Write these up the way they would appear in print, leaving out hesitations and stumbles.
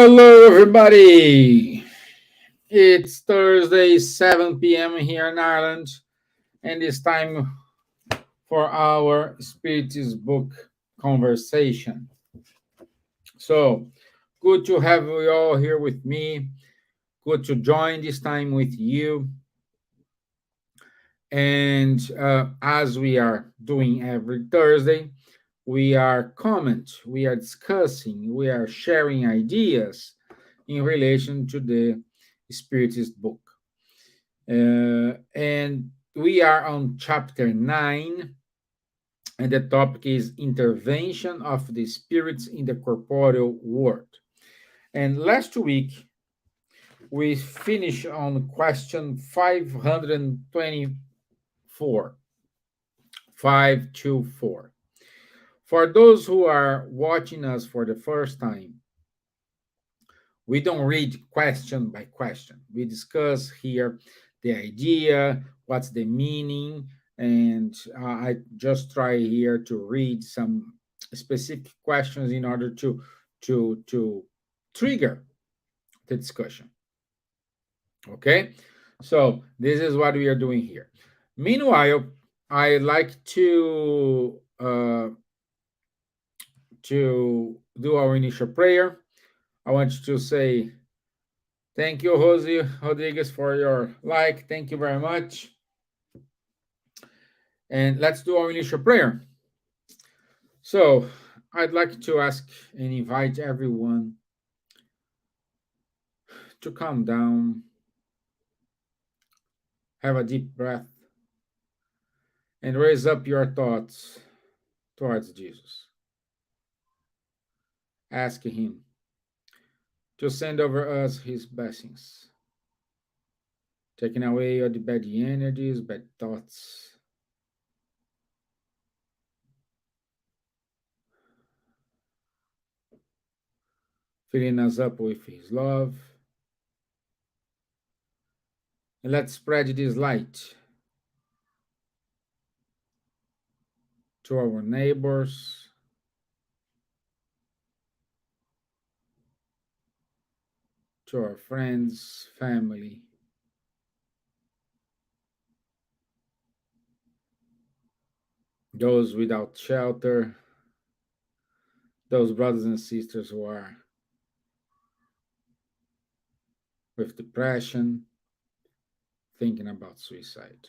Hello, everybody. It's Thursday, 7 p.m. here in Ireland, and it's time for our Spiritist book conversation. So, good to have you all here with me. Good to join this time with you. And as we are doing every Thursday, we are we are discussing, we are sharing ideas in relation to the Spiritist book. And we are on chapter 9, and the topic is intervention of the spirits in the corporeal world. And last week, we finished on question 524. 524. For those who are watching us for the first time, we don't read question by question. We discuss here the idea, what's the meaning, and I just try here to read some specific questions in order to trigger the discussion. Okay, so this is what we are doing here. Meanwhile, I like to do our initial prayer. I want you to say thank you, Jose Rodriguez, for your like. Thank you very much. And let's do our initial prayer. So, I'd like to ask and invite everyone to calm down, have a deep breath, and raise up your thoughts towards Jesus. Ask Him to send over us His blessings, taking away all the bad energies, bad thoughts, filling us up with His love. And let's spread this light to our neighbors, to our friends, family, those without shelter, those brothers and sisters who are with depression, thinking about suicide.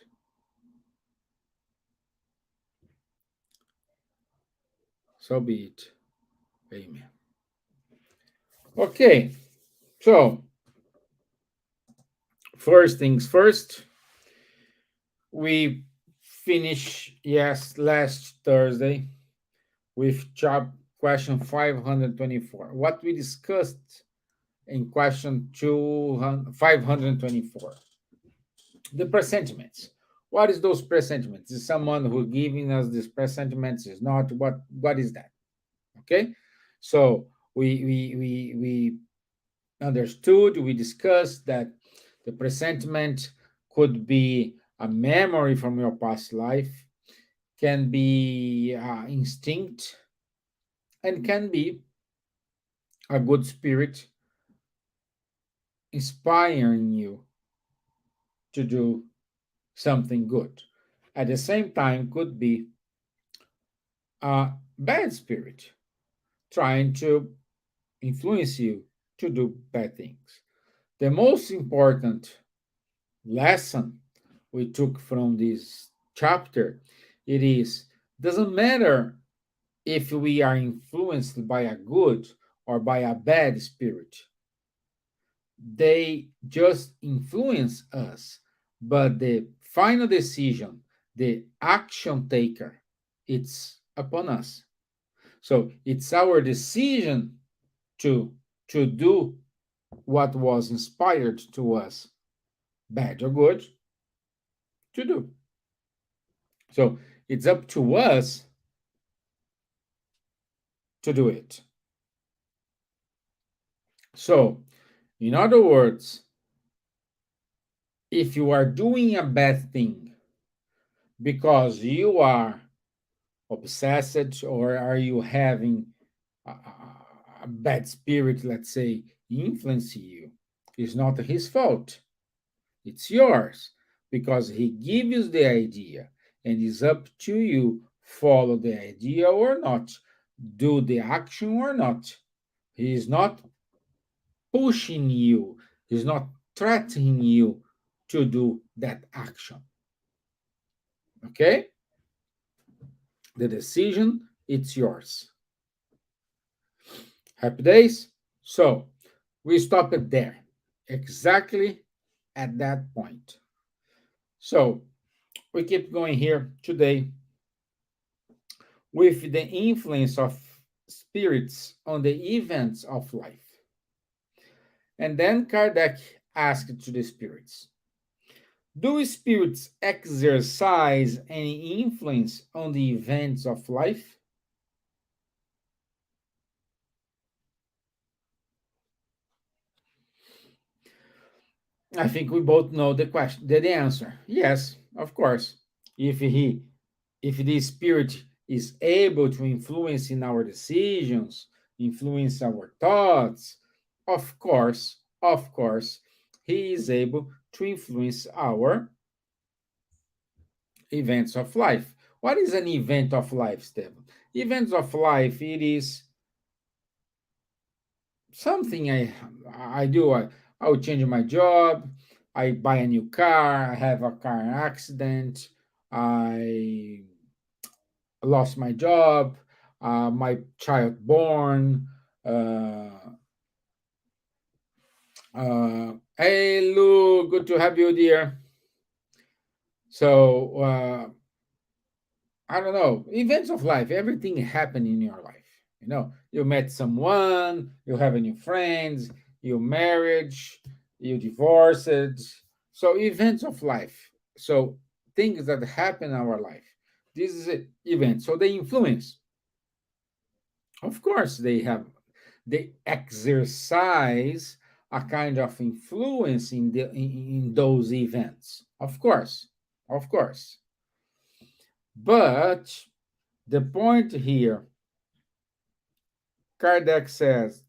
So be it. Amen. Okay, so first things first, we finished last Thursday with question 524. What we discussed in question 524, the presentiments. What is those presentiments? Is someone who giving us these presentiments? Is not what is that? Okay, so we understood, we discussed that the presentiment could be a memory from your past life, can be instinct, and can be a good spirit inspiring you to do something good. At the same time, could be a bad spirit trying to influence you to do bad things. The most important lesson we took from this chapter, it is, doesn't matter if we are influenced by a good or by a bad spirit. They just influence us, but the final decision, the action taker, it's upon us. So it's our decision to do what was inspired to us, bad or good, to do. So it's up to us to do it. So, in other words, if you are doing a bad thing because you are obsessed or are you having a bad spirit, let's say, influence you. It's not his fault. It's yours because he gives the idea and it's up to you follow the idea or not, do the action or not. He is not pushing you, he's not threatening you to do that action. Okay? The decision, it's yours. Happy days? So, we stop it there, exactly at that point. So, we keep going here today with the influence of spirits on the events of life. And then Kardec asked to the spirits, do spirits exercise any influence on the events of life? I think we both know the question, the answer. Yes, of course. If he, if the spirit is able to influence in our decisions, influence our thoughts, of course, he is able to influence our events of life. What is an event of life, Stevan? Events of life, it is something I do. I will change my job. I buy a new car. I have a car accident. I lost my job. My child born. Hey, Lou, good to have you, dear. So I don't know, events of life, everything happened in your life. You met someone, you have a new friends, you marriage, you divorced. So events of life. So things that happen in our life. This is an event. So they influence. Of course, they exercise a kind of influence in those events. Of course. Of course. But the point here, Kardec says,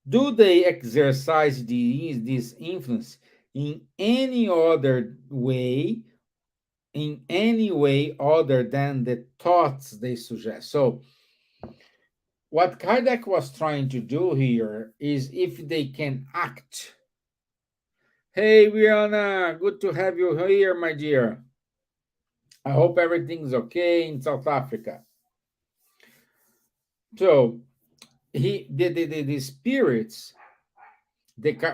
do they exercise this influence in any way other than the thoughts they suggest? So, what Kardec was trying to do here is if they can act. Hey, Rihanna, good to have you here, my dear. I hope everything's okay in South Africa. So, the spirits,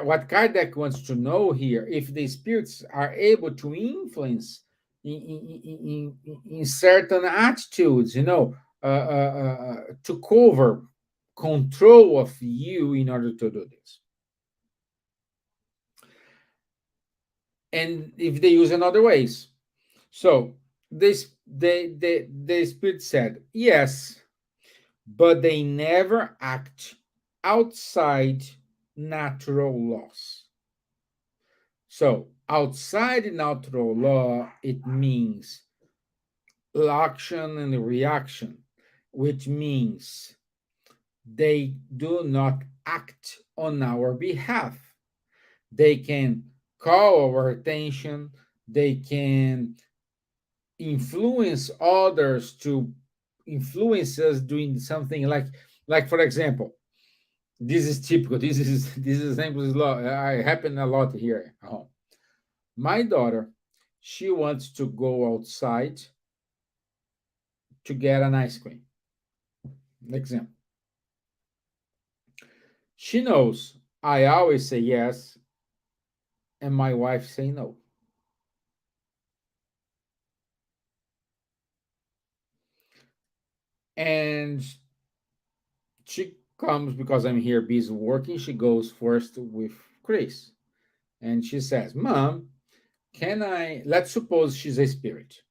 what Kardec wants to know here, if the spirits are able to influence in certain attitudes, to cover control of you in order to do this. And if they use in other ways. So the spirit said, yes, but they never act outside natural laws. So, outside the natural law, it means action and reaction, which means they do not act on our behalf. They can call our attention, they can influence others to influence us doing something like for example, this is typical. This example is I happen a lot here at home. My daughter, she wants to go outside to get an ice cream. Example. She knows I always say yes, and my wife say no. And she comes because I'm here busy working. She goes first with Chris, and she says, "Mom, can I?" Let's suppose she's a spirit.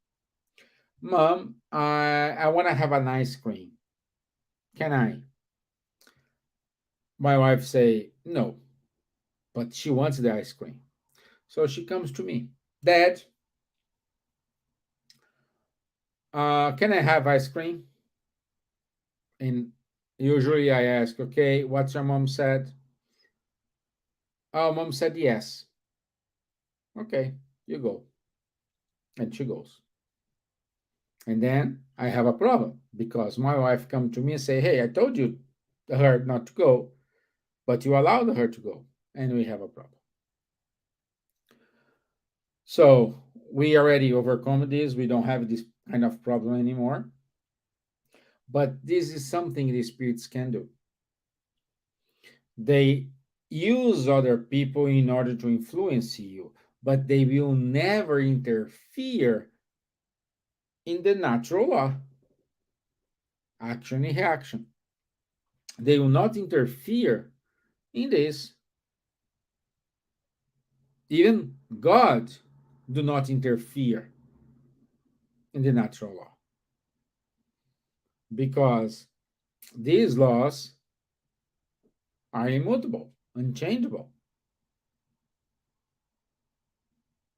Mom, I want to have an ice cream. Can I? My wife say no, but she wants the ice cream. So she comes to me. Dad, can I have ice cream? And Usually I ask, okay, what's your mom said? Oh, mom said yes. Okay, you go. And she goes. And then I have a problem because my wife come to me and say, hey, I told you her not to go, but you allowed her to go. And we have a problem. So we already overcome this. We don't have this kind of problem anymore. But this is something the spirits can do. They use other people in order to influence you, but they will never interfere in the natural law, action and reaction. They will not interfere in this. Even God do not interfere in the natural law because these laws are immutable, unchangeable.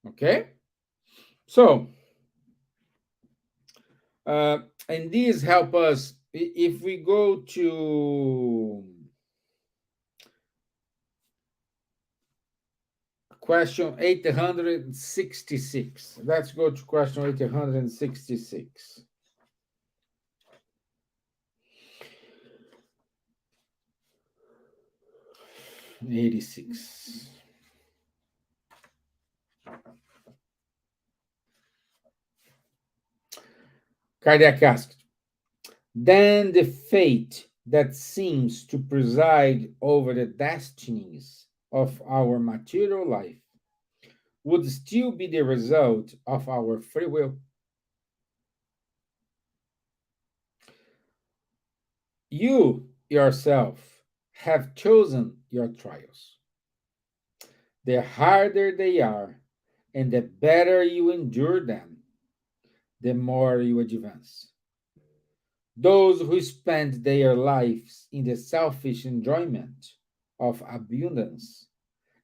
Okay? So, uh, and these help us if we go to question 866. Let's go to question 866. 86. Kardec asked, then the fate that seems to preside over the destinies of our material life would still be the result of our free will. You yourself have chosen your trials. The harder they are, and the better you endure them, the more you advance. Those who spend their lives in the selfish enjoyment of abundance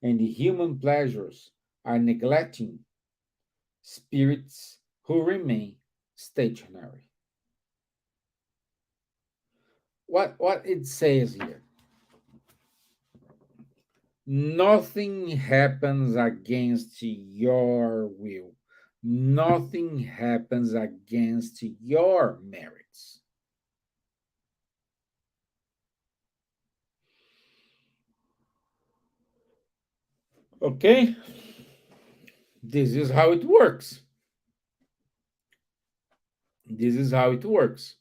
and human pleasures are neglecting spirits who remain stationary. What it says here, nothing happens against your will. Nothing happens against your merits. Okay? This is how it works. This is how it works.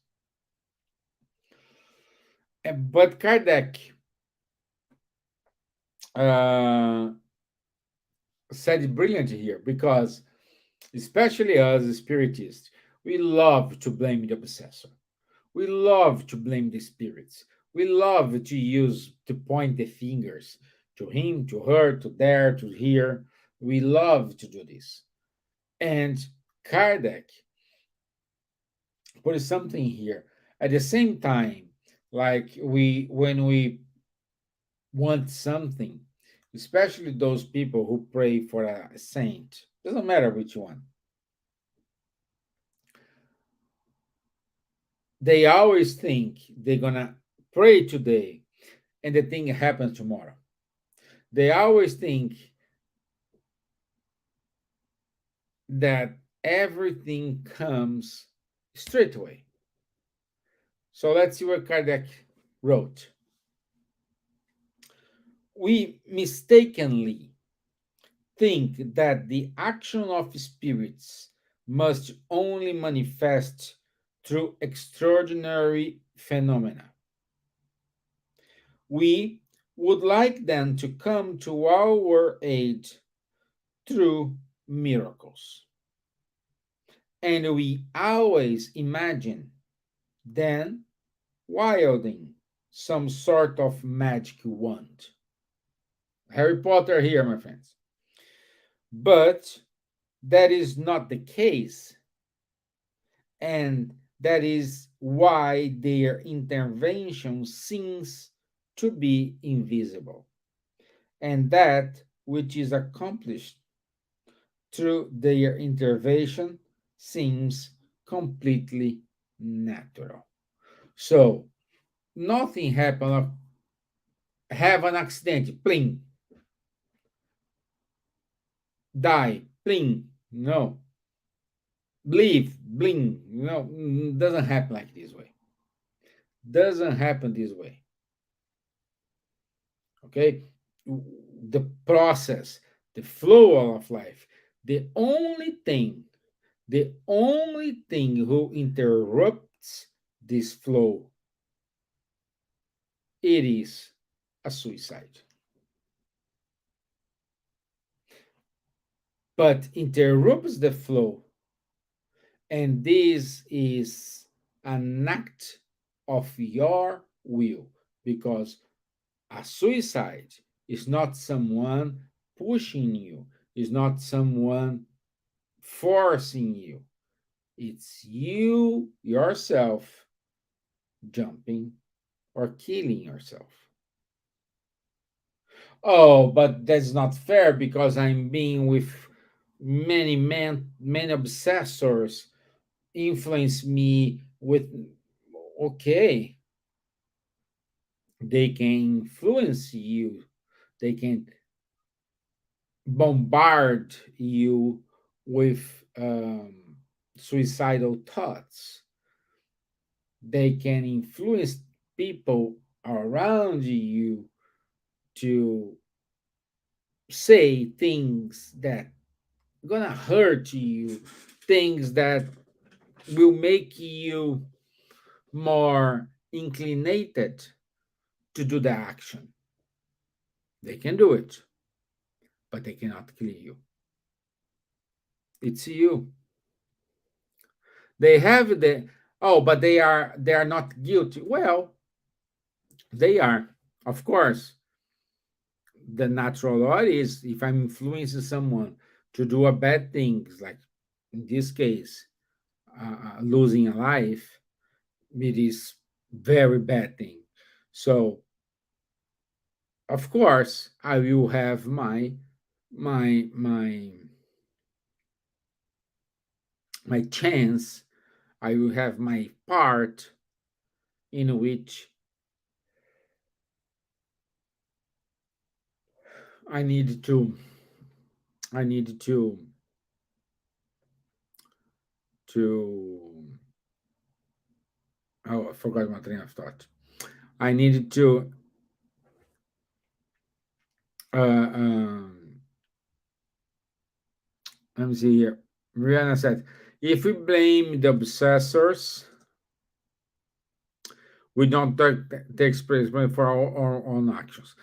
But Kardec uh, said brilliantly here because, especially us spiritists, we love to blame the obsessor. We love to blame the spirits. We love to use to point the fingers to him, to her, to there, to here. We love to do this. And Kardec put something here. At the same time, like we when we want something, especially those people who pray for a saint, doesn't matter which one, they always think they're gonna pray today and the thing happens tomorrow. They always think that everything comes straight away. So let's see what Kardec wrote. We mistakenly think that the action of spirits must only manifest through extraordinary phenomena. We would like them to come to our aid through miracles. And we always imagine them wielding some sort of magic wand. Harry Potter here, my friends. But that is not the case. And that is why their intervention seems to be invisible. And that which is accomplished through their intervention seems completely natural. So, Nothing happen. Have an accident, pling, die, pling. No, leave, bling. No, doesn't happen like this way. Doesn't happen this way. Okay, the process, the flow of life. The only thing, the only thing who interrupts this flow, it is a suicide. But interrupts the flow, and this is an act of your will, because a suicide is not someone pushing you, is not someone forcing you. It's you yourself jumping or killing yourself. Oh, but that's not fair because I'm being with many obsessors influence me with. Okay, they can influence you, they can bombard you with suicidal thoughts, they can influence people around you to say things that gonna hurt you, things that will make you more inclinated to do the action. They can do it, but they cannot kill you. It's you. They have the, oh, but they are not guilty. Well, they are, of course. The natural law is if I'm influencing someone to do a bad thing, like in this case, losing a life, it is very bad thing. So of course I will have my my chance. I will have my part in which I need to I need to oh, I forgot my train of thought. I needed to um, let me see here. Rihanna said, if we blame the obsessors, we don't take responsibility for our own actions.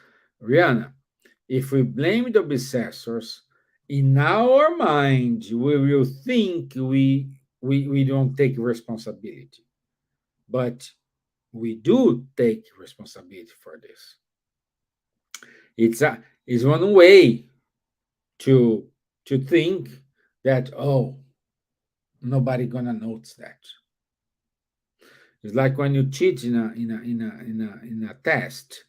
Rihanna, if we blame the obsessors, in our mind, we will think we don't take responsibility. But we do take responsibility for this. It's one way to think that, oh, nobody gonna notice that. It's like when you cheat in a test,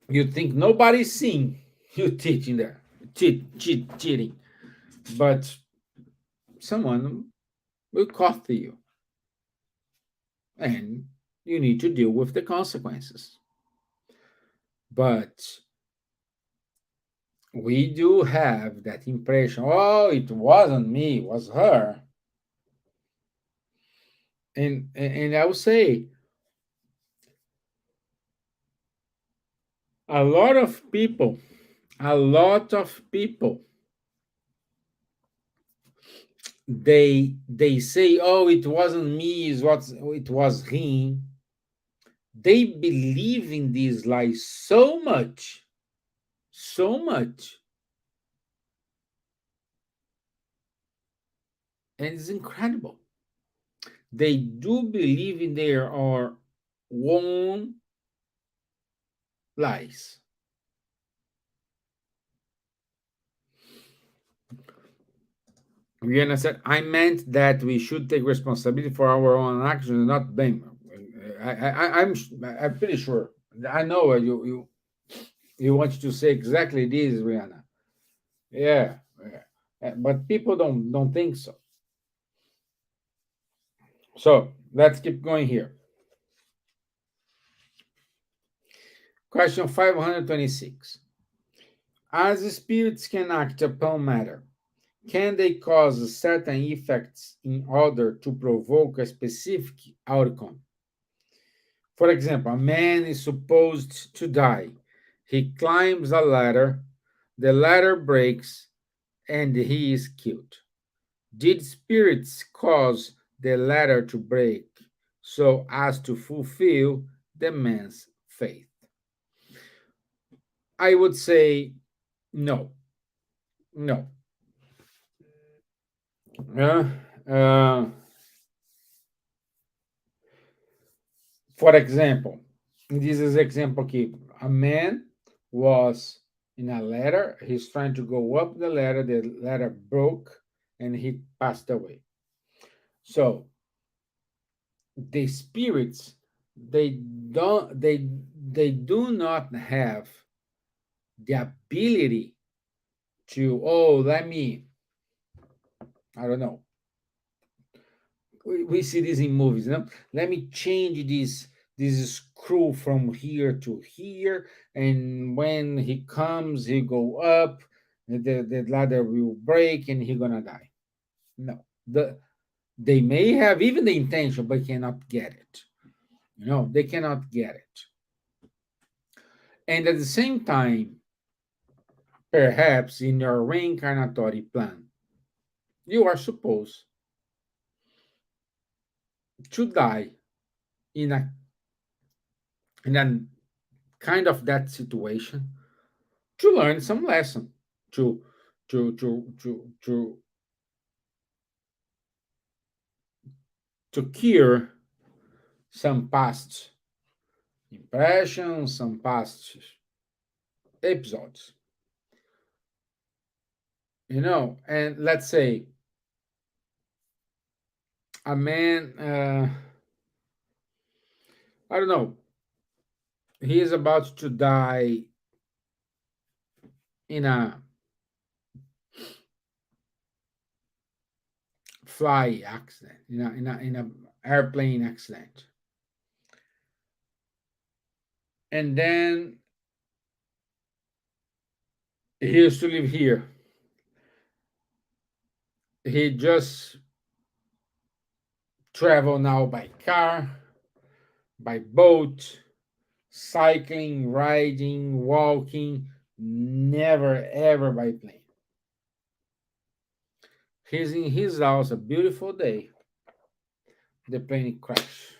you think nobody's seeing you teaching there, cheating, but someone will caught you, and you need to deal with the consequences. But we do have that impression. Oh, it wasn't me, it was her. And I would say a lot of people, a lot of people, they say, oh, it wasn't me, it was him. They believe in these lies so much, so much, and it's incredible. They do believe in their own lies. Rihanna said, I meant that we should take responsibility for our own actions and not blame. I'm pretty sure. I know you want to say exactly this, Rihanna. Yeah, yeah. But people don't think so. So Let's keep going here. Question 526. As spirits can act upon matter, can they cause certain effects in order to provoke a specific outcome? For example, a man is supposed to die. He climbs a ladder, the ladder breaks, and he is killed. Did spirits cause the ladder to break so as to fulfill the man's faith? I would say no. No. Uh, uh, for example, this is example aqui. A man was in a ladder. He's trying to go up the ladder. The ladder broke, and he passed away. So the spirits, they do not have the ability to, oh, let me, I don't know, we see this in movies, you know, let me change this screw from here to here, and when he comes he go up, the ladder will break and he gonna die. No, they may have even the intention but cannot get it. You know, they cannot get it. And at the same time, perhaps in your reincarnatory plan, you are supposed to die in a kind of that situation to learn some lesson, to to cure some past impressions, some past episodes. You know, and let's say a man, I don't know, he is about to die in a fly accident, in a airplane accident, and then he used to live here. He just travel now by car, by boat, cycling, riding, walking, never ever by plane. He's in his house, a beautiful day. The plane crash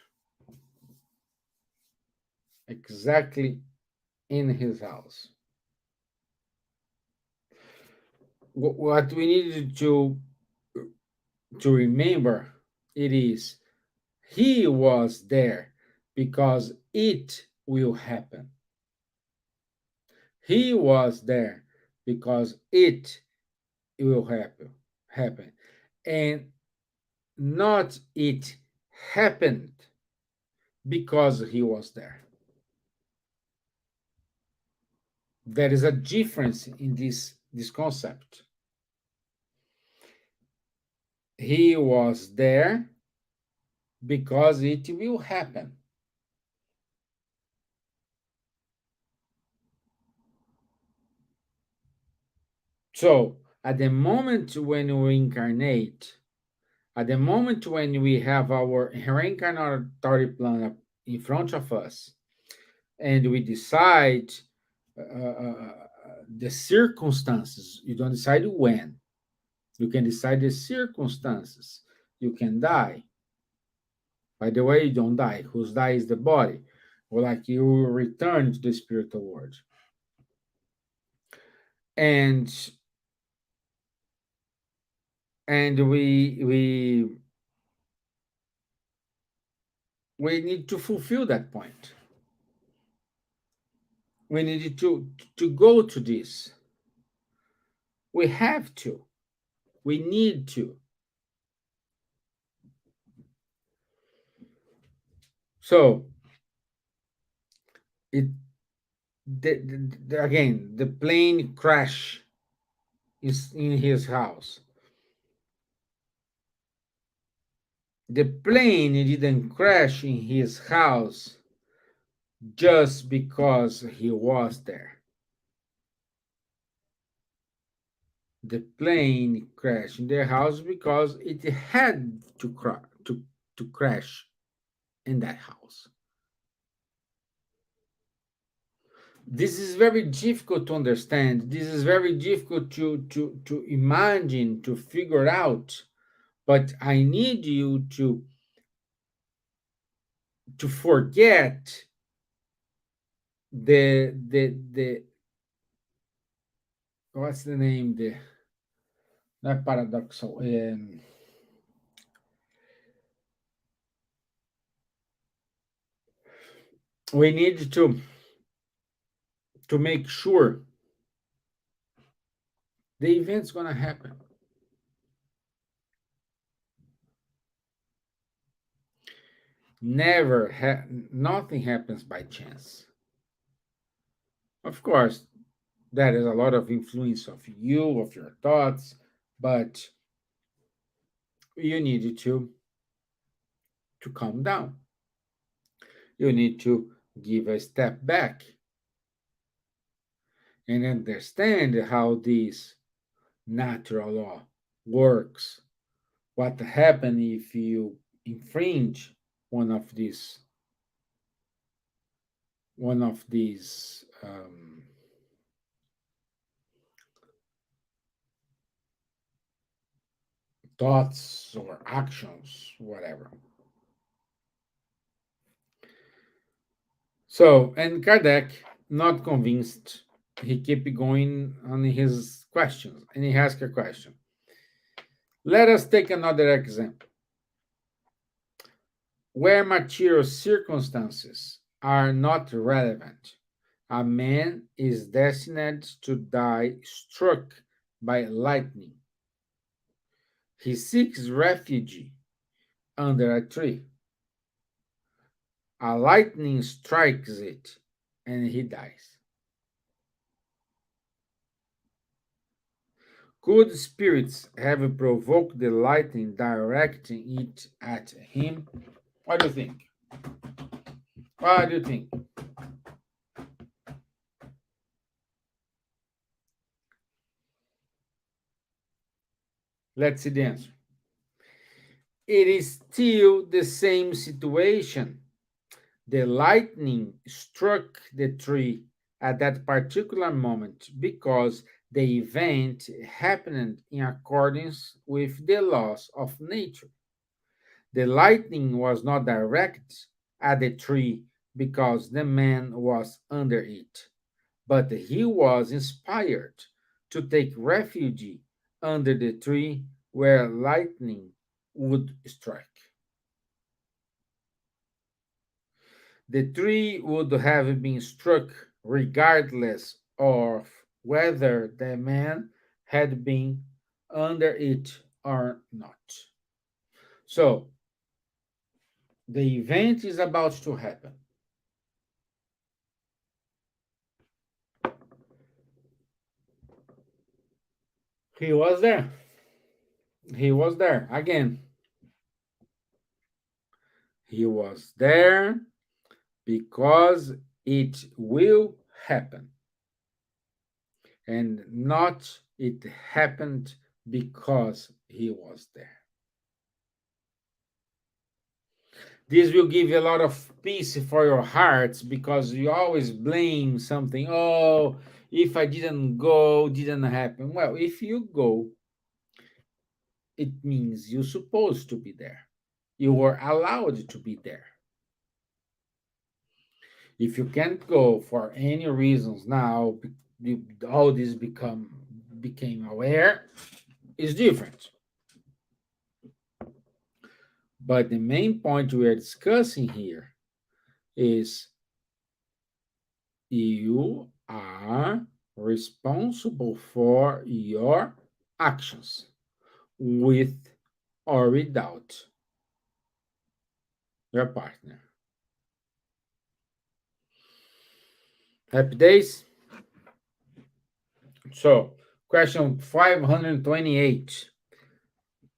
exactly in his house. What we need to remember it is he was there because it will happen. He was there because it will happen, and not it happened because he was there. There is a difference in this concept. He was there because it will happen. So at the moment when we incarnate, at the moment when we have our reincarnatory plan in front of us, and we decide the circumstances, you don't decide when, you can decide the circumstances. You can die. By the way, you don't die. Whose die is the body. Or like you return to the spiritual world. And we need to fulfill that point. We need to go to this. We have to. We need to. So it again, the plane crash is in his house. The plane didn't crash in his house just because he was there. The plane crashed in their house because it had to crash in that house. This is very difficult to understand. This is very difficult to imagine, to figure out. But I need you to forget the what's the name? The not paradoxal. We need to make sure the event's gonna happen. Nothing happens by chance. Of course, that is a lot of influence of you, of your thoughts, but you need to calm down. You need to give a step back and understand how this natural law works. What happens if you infringe one of these one of these thoughts or actions, whatever. So, and Kardec, not convinced, he kept going on his questions, and he asked a question. Let us take another example. Where material circumstances are not relevant, a man is destined to die struck by lightning. He seeks refuge under a tree. A lightning strikes it, and he dies. Could spirits have provoked the lightning, directing it at him? What do you think? What do you think? Let's see the answer. It is still the same situation. The lightning struck the tree at that particular moment because the event happened in accordance with the laws of nature. The lightning was not directed at the tree because the man was under it, but he was inspired to take refuge under the tree where lightning would strike. The tree would have been struck regardless of whether the man had been under it or not. So, the event is about to happen. He was there. He was there again. He was there because it will happen, and not it happened because he was there. This will give you a lot of peace for your hearts because you always blame something. Oh, if I didn't go, didn't happen. Well, if you go, it means you're supposed to be there. You were allowed to be there. If you can't go for any reasons now, all this became aware is different. But the main point we are discussing here is you are responsible for your actions with or without your partner. Happy days? So, question 528.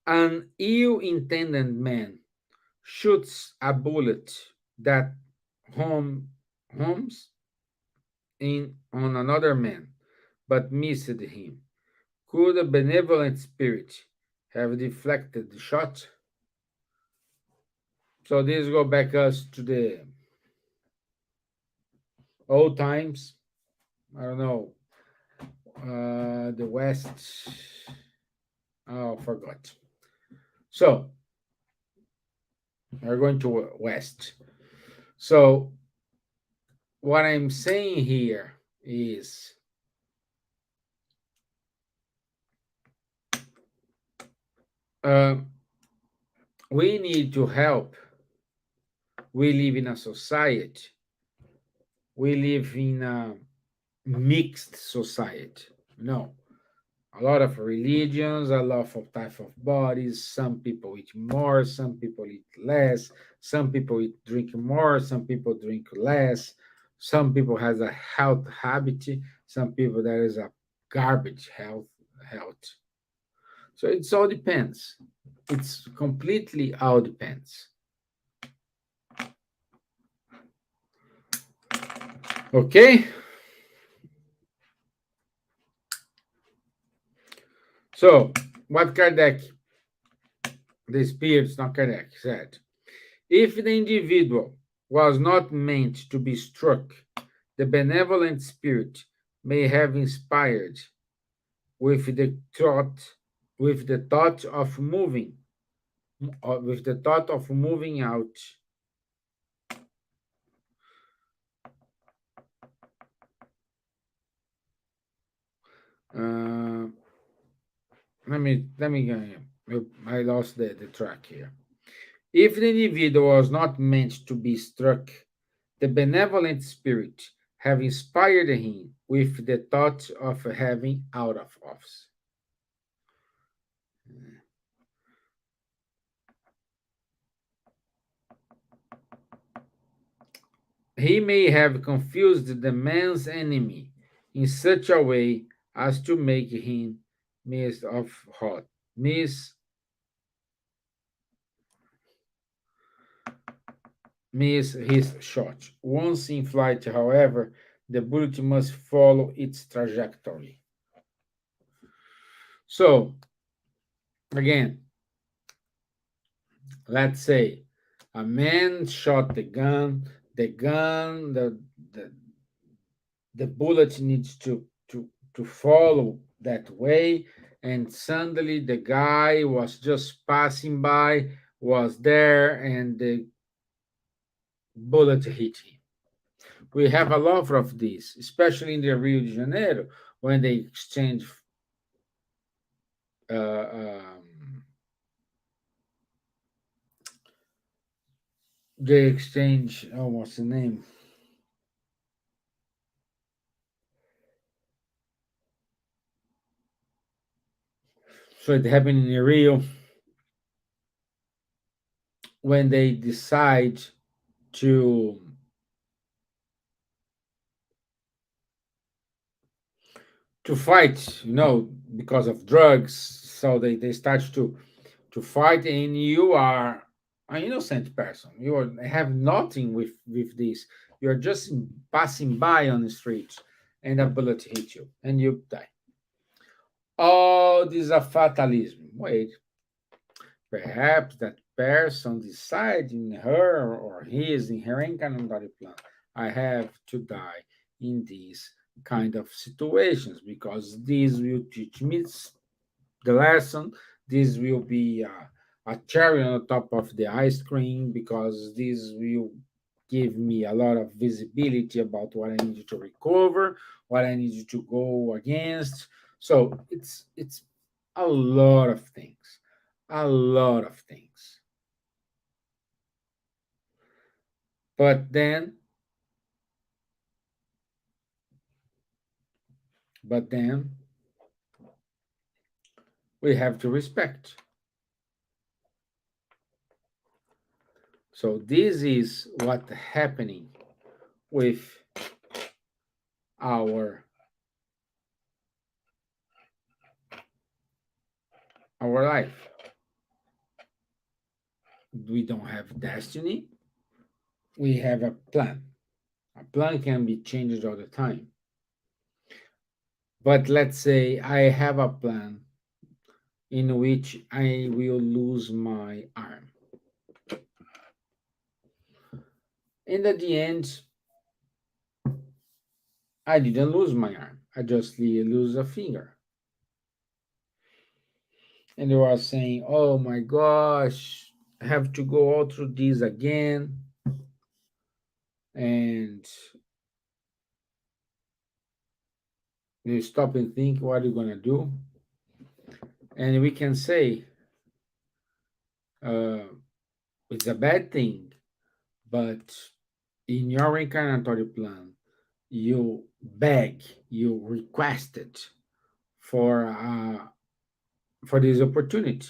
An ill intended man shoots a bullet that home, homes in on another man, but missed him. Could a benevolent spirit have deflected the shot? So this go back us to the old times. I don't know. The West. Oh, forgot. So we're going to West. So what I'm saying here is uh, we need to help. We live in a society. We live in a mixed society. No, a lot of religions, a lot of type of bodies. Some people eat more, some people eat less. Some people eat, drink more, some people drink less. Some people has a health habit. Some people there is a garbage health. So it's all depends. It's completely all depends. Okay. So what Kardec, the spirits, not Kardec, said. If the individual was not meant to be struck, the benevolent spirit may have inspired with the thought, with the thought of moving, with the thought of moving out. Uh, let me. I lost the track here. If the individual was not meant to be struck, the benevolent spirit have inspired him with the thought of having out of office. He may have confused the man's enemy in such a way as to make him miss of hot, miss his shot. Once in flight, however, the bullet must follow its trajectory. So, again, let's say a man shot the the bullet needs to follow that way, and suddenly the guy was just passing by, was there, and the bullet hit him. We have a lot of this, especially in the Rio de Janeiro, when they exchange uh, um, what's the name? So it happened in Rio when they decide to fight, because of drugs. So they start to fight, and you are an innocent person. Have nothing with this. You're just passing by on the street, and a bullet hit you, and you die. Oh, this is a fatalism. Wait, perhaps that person decided in her or his in her incarnate plan, I have to die in these kind of situations because this will teach me the lesson. This will be a cherry on the top of the ice cream because this will give me a lot of visibility about what I need to recover, what I need to go against. So it's a lot of things, a lot of things. But then, but then we have to respect. So this is what happening with our life. We don't have destiny. We have a plan. A plan can be changed all the time. But let's say I have a plan in which I will lose my arm. And at the end, I didn't lose my arm. I just lose a finger. And they were saying, oh my gosh, I have to go all through this again. And you stop and think, what are you going to do? And we can say, uh, it's a bad thing, but in your reincarnatory plan, you beg, you requested for this opportunity,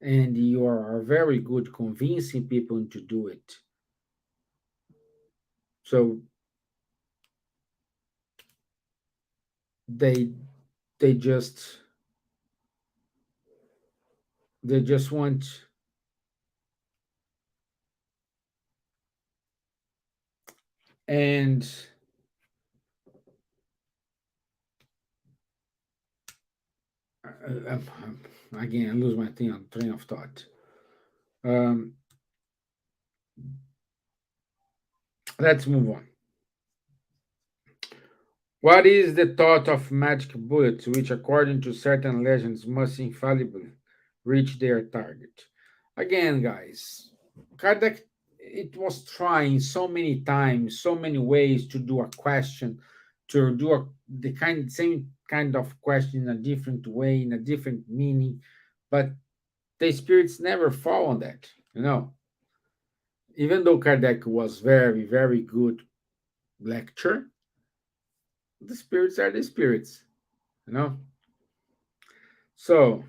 and you are very good convincing people to do it. So they they just they just want, and again I lose my train of thought. Um, let's move on. What is the thought of magic bullets, which, according to certain legends, must infallibly reach their target? Again, guys, Kardec, it was trying so many times, so many ways to do a question, to do the same kind of question in a different way, in a different meaning, but the spirits never fall on that. Even though Kardec was very, very good lecturer, the spirits are the spirits. You know. So,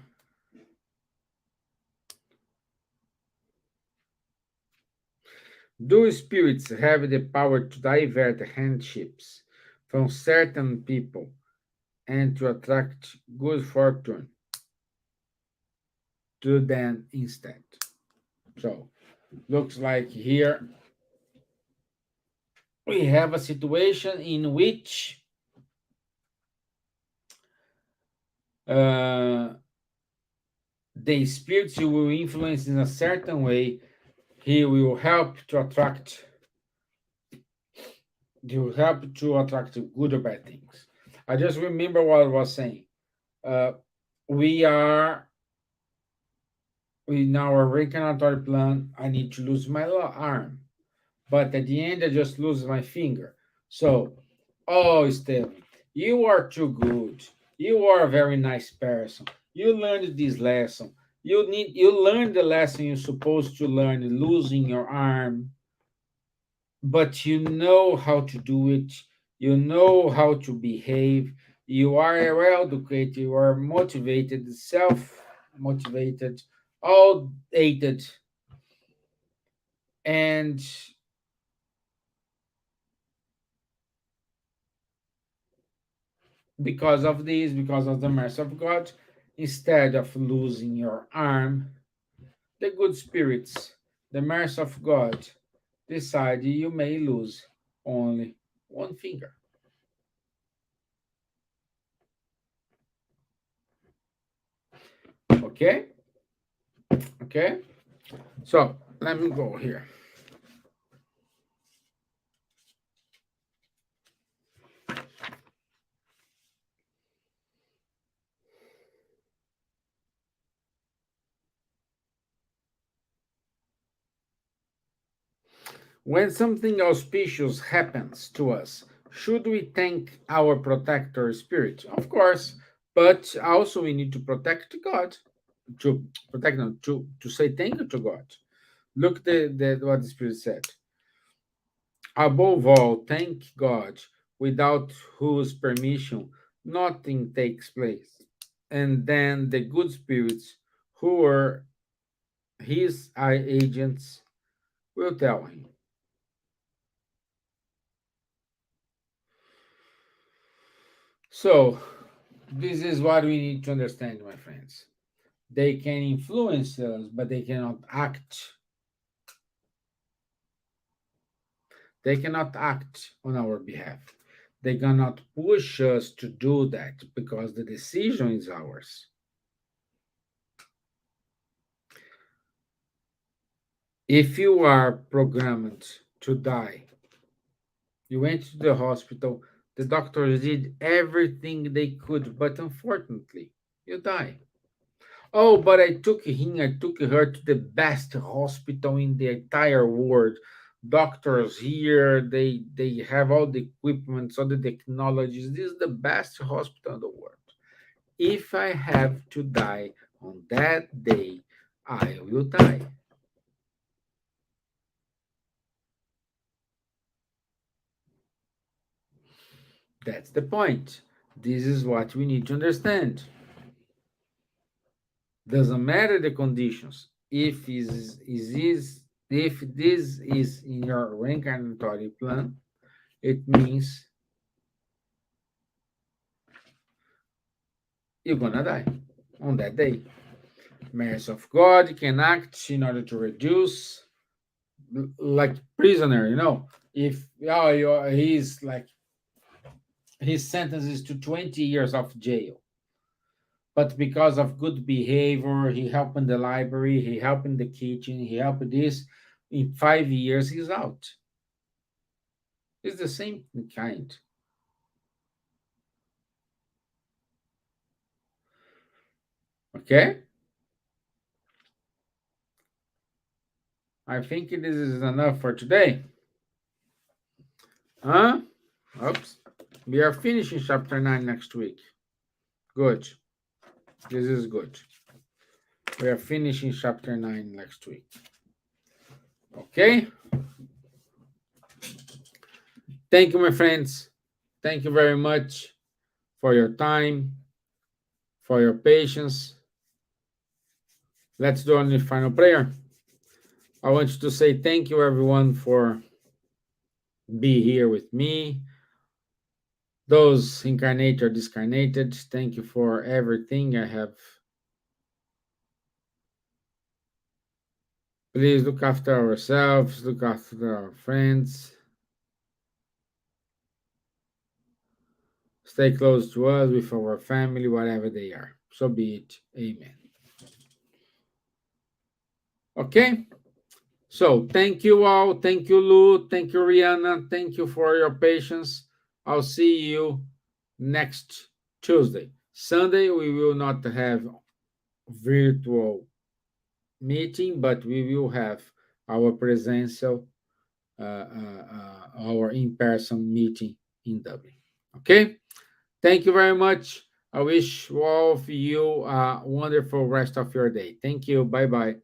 do spirits have the power to divert handships from certain people and to attract good fortune to them instead? So, looks like here we have a situation in which uh, the spirits will influence in a certain way. He will help to attract. He will help to attract good or bad things. I just remember what I was saying. Uh, we are in our reincarnatory plan. I need to lose my arm, but at the end, I just lose my finger. So, oh, Stevan, you are too good. You are a very nice person. You learned this lesson. You learned the lesson you're supposed to learn, losing your arm, but you know how to do it. You know how to behave. You are well educated. You are motivated, self motivated, all aided, and because of this, because of the mercy of God, instead of losing your arm, the good spirits, the mercy of God, decide you may lose only one finger. Okay? Okay? So let me go here. When something auspicious happens to us, should we thank our protector spirit? Of course, but also we need to protect God, to protect them, to say thank you to God. Look what the spirit said. Above all, thank God, without whose permission nothing takes place. And then the good spirits, who are his agents, will tell him. So, this is what we need to understand, my friends. They can influence us, but they cannot act. They cannot act on our behalf. They cannot push us to do that because the decision is ours. If you are programmed to die, you went to the hospital, the doctors did everything they could, but unfortunately, you die. Oh, but I took her to the best hospital in the entire world. Doctors here, they have all the equipment, all the technologies. This is the best hospital in the world. If I have to die on that day, I will die. That's the point. This is what we need to understand. Doesn't matter the conditions. If this is in your reincarnatory plan, it means you're gonna die on that day. Mercy of God can act in order to reduce, like prisoner. If he's like his sentence is to 20 years of jail, but because of good behavior, he helped in the library, he helped in the kitchen, he helped this. In 5 years, he's out. It's the same kind. Okay, I think this is enough for today. Huh? Oops. We are finishing chapter 9 next week. Good. This is good. We are finishing chapter 9 next week. Okay? Thank you, my friends. Thank you very much for your time, for your patience. Let's do only final prayer. I want you to say thank you, everyone, for be here with me. Those incarnate or discarnated, thank you for everything I have. Please look after ourselves, look after our friends. Stay close to us with our family, whatever they are. So be it. Amen. Okay? So thank you all. Thank you, Lou. Thank you, Rihanna. Thank you for your patience. I'll see you next Tuesday. Sunday, we will not have virtual meeting, but we will have our presential, our in-person meeting in Dublin. Okay? Thank you very much. I wish all of you a wonderful rest of your day. Thank you. Bye bye.